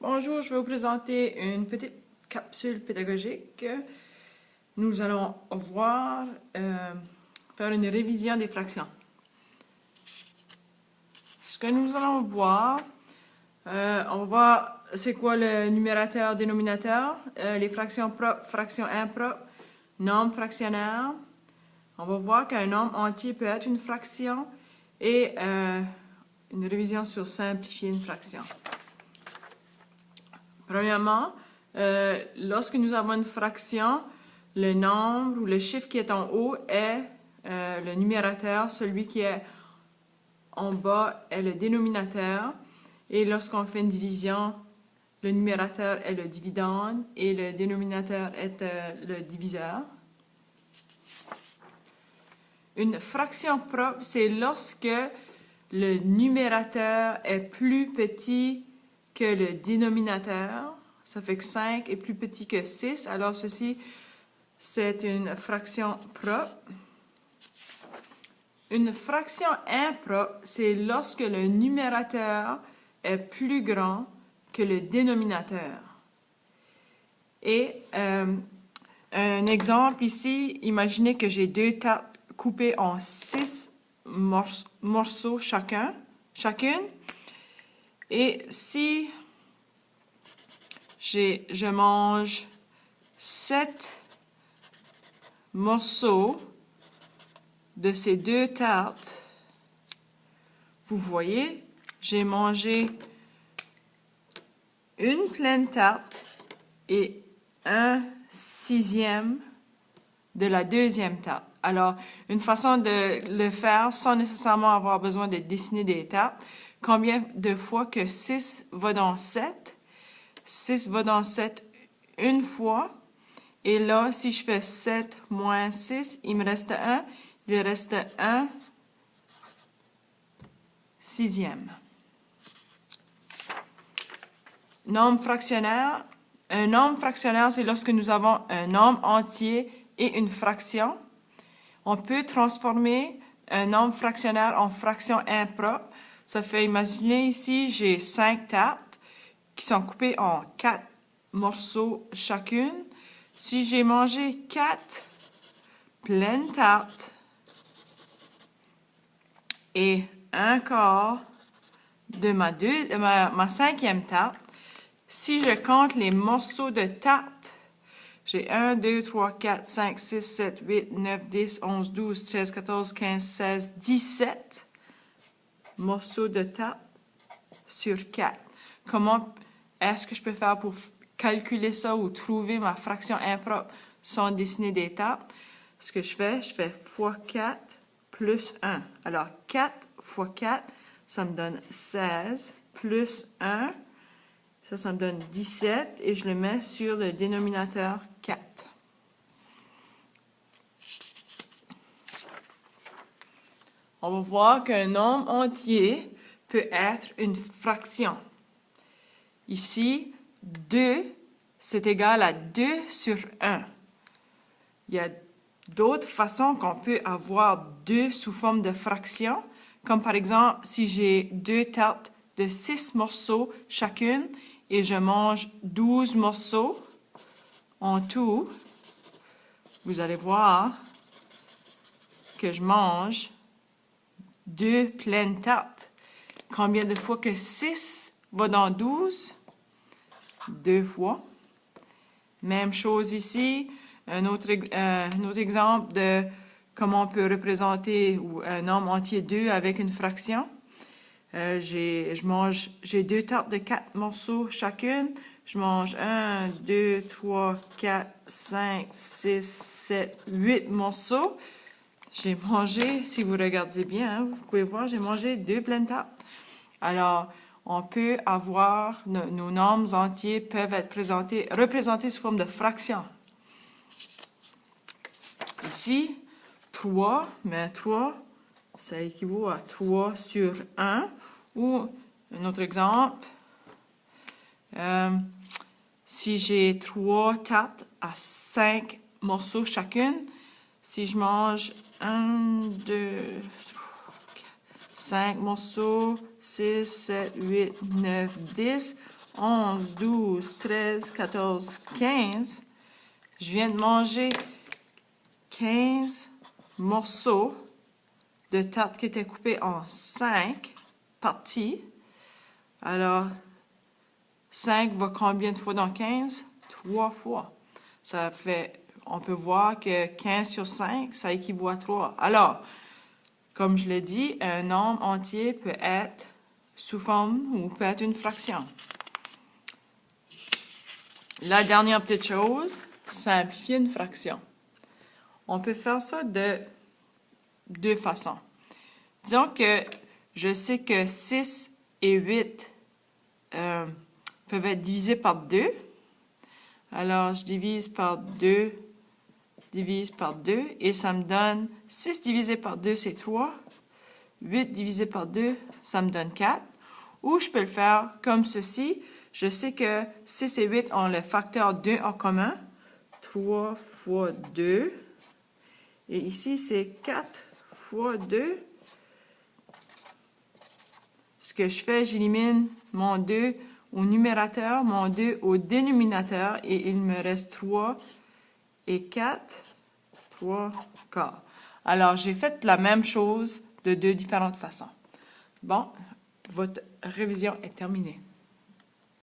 Bonjour, je vais vous présenter une petite capsule pédagogique. Nous allons faire une révision des fractions. Ce que nous allons voir, on va voir c'est quoi le numérateur, dénominateur, les fractions propres, fractions impropres, nombre fractionnaire. On va voir qu'un nombre entier peut être une fraction et une révision sur simplifier une fraction. Premièrement, lorsque nous avons une fraction, le nombre ou le chiffre qui est en haut est le numérateur, celui qui est en bas est le dénominateur. Et lorsqu'on fait une division, le numérateur est le dividende et le dénominateur est le diviseur. Une fraction propre, c'est lorsque le numérateur est plus petit que le dénominateur. Ça fait que 5 est plus petit que 6. Alors, ceci, c'est une fraction propre. Une fraction impropre, c'est lorsque le numérateur est plus grand que le dénominateur. Et un exemple ici, imaginez que j'ai deux tartes coupées en 6 morceaux chacune. Et si je mange 7 morceaux de ces deux tartes, vous voyez, j'ai mangé une pleine tarte et 1/6 de la deuxième tarte. Alors, une façon de le faire sans nécessairement avoir besoin de dessiner des tartes, combien de fois que 6 va dans 7? 6 va dans 7 une fois. Et là, si je fais 7 moins 6, il me reste 1. Il reste 1/6. Nombre fractionnaire. Un nombre fractionnaire, c'est lorsque nous avons un nombre entier et une fraction. On peut transformer un nombre fractionnaire en fraction impropre. Ça fait, imaginez ici, j'ai 5 tartes qui sont coupées en 4 morceaux chacune. Si j'ai mangé 4 pleines tartes et un quart de ma cinquième tarte, si je compte les morceaux de tarte, j'ai 1, 2, 3, 4, 5, 6, 7, 8, 9, 10, 11, 12, 13, 14, 15, 16, 17 morceaux de tarte sur 4. Comment est-ce que je peux faire pour calculer ça ou trouver ma fraction impropre sans dessiner des tartes? Ce que je fais fois 4 plus 1. Alors, 4 fois 4, ça me donne 16 plus 1. Ça me donne 17 et je le mets sur le dénominateur 4. On va voir qu'un nombre entier peut être une fraction. Ici, 2, c'est égal à 2 sur 1. Il y a d'autres façons qu'on peut avoir 2 sous forme de fraction, comme par exemple, si j'ai 2 tartes de 6 morceaux chacune et je mange 12 morceaux en tout, vous allez voir que je mange 2 pleines tartes. Combien de fois que 6 va dans 12? 2 fois. Même chose ici. Un autre exemple de comment on peut représenter un nombre entier 2 avec une fraction. J'ai 2 tartes de 4 morceaux chacune. Je mange 1, 2, 3, 4, 5, 6, 7, 8 morceaux. J'ai mangé, si vous regardez bien, vous pouvez voir, j'ai mangé 2 pleines tartes. Alors, on peut avoir, nos nombres entiers peuvent être représentés sous forme de fractions. Ici, 3, mais 3, ça équivaut à 3 sur 1. Ou, un autre exemple, si j'ai 3 tartes à 5 morceaux chacune, si je mange 1, 2, 3, 4, 5 morceaux, 6, 7, 8, 9, 10, 11, 12, 13, 14, 15. Je viens de manger 15 morceaux de tarte qui étaient coupés en 5 parties. Alors, 5 va combien de fois dans 15? 3 fois. Ça fait, on peut voir que 15 sur 5, ça équivaut à 3. Alors, comme je l'ai dit, un nombre entier peut être sous forme ou peut être une fraction. La dernière petite chose, simplifier une fraction. On peut faire ça de deux façons. Disons que je sais que 6 et 8 peuvent être divisés par 2. Alors, je divise par 2, divise par 2, et ça me donne 6 divisé par 2, c'est 3. 8 divisé par 2, ça me donne 4. Ou je peux le faire comme ceci. Je sais que 6 et 8 ont le facteur 2 en commun. 3 fois 2. Et ici, c'est 4 fois 2. Ce que je fais, j'élimine mon 2 au numérateur, mon 2 au dénominateur, et il me reste 3 et 4, 3 quarts. Alors, j'ai fait la même chose de deux différentes façons. Bon, votre révision est terminée.